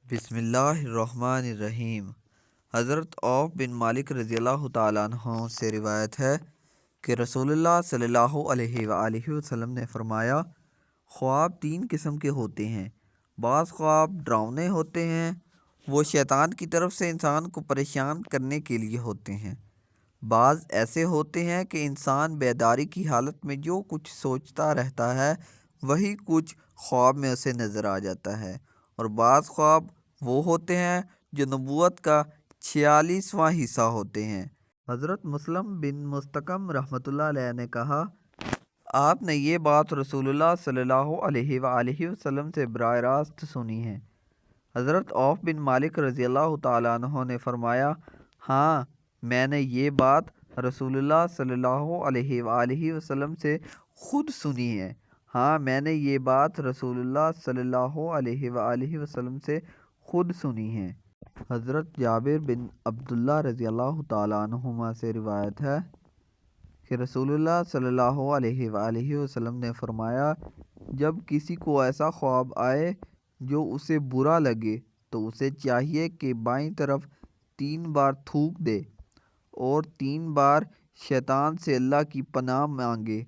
بسم اللہ الرحمن الرحیم۔ حضرت عوف بن مالک رضی اللہ تعالیٰ عنہ سے روایت ہے کہ رسول اللہ صلی اللہ علیہ وآلہ وسلم نے فرمایا، خواب تین قسم کے ہوتے ہیں۔ بعض خواب ڈراؤنے ہوتے ہیں، وہ شیطان کی طرف سے انسان کو پریشان کرنے کے لیے ہوتے ہیں۔ بعض ایسے ہوتے ہیں کہ انسان بیداری کی حالت میں جو کچھ سوچتا رہتا ہے وہی کچھ خواب میں اسے نظر آ جاتا ہے، اور بعض خواب وہ ہوتے ہیں جو نبوت کا 46واں حصہ ہوتے ہیں۔ حضرت مسلم بن مستقم رحمۃ اللہ علیہ نے کہا، آپ نے یہ بات رسول اللہ صلی اللہ علیہ وآلہ وسلم سے براہ راست سنی ہے۔ حضرت عوف بن مالک رضی اللہ تعالیٰ عنہ نے فرمایا، ہاں، میں نے یہ بات رسول اللہ صلی اللہ علیہ وآلہ وسلم سے خود سنی ہے۔ ہاں، میں نے یہ بات رسول اللہ صلی اللہ علیہ وآلہ وسلم سے خود سنی ہے۔ حضرت جابر بن عبداللہ رضی اللہ تعالیٰ عنہما سے روایت ہے کہ رسول اللہ صلی اللہ علیہ وآلہ وسلم نے فرمایا، جب کسی کو ایسا خواب آئے جو اسے برا لگے تو اسے چاہیے کہ بائیں طرف 3 بار تھوک دے اور 3 بار شیطان سے اللہ کی پناہ مانگے،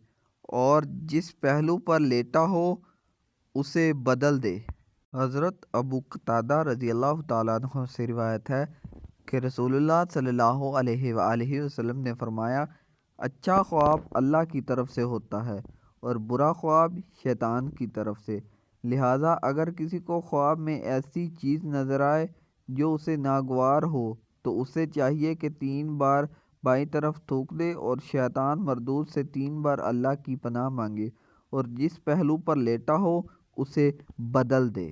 اور جس پہلو پر لیٹا ہو اسے بدل دے۔ حضرت ابو قتادہ رضی اللہ تعالیٰ عنہ سے روایت ہے کہ رسول اللہ صلی اللہ علیہ وآلہ وسلم نے فرمایا، اچھا خواب اللہ کی طرف سے ہوتا ہے اور برا خواب شیطان کی طرف سے، لہٰذا اگر کسی کو خواب میں ایسی چیز نظر آئے جو اسے ناگوار ہو تو اسے چاہیے کہ 3 بار بائیں طرف تھوک دے اور شیطان مردود سے 3 بار اللہ کی پناہ مانگے، اور جس پہلو پر لیٹا ہو اسے بدل دے۔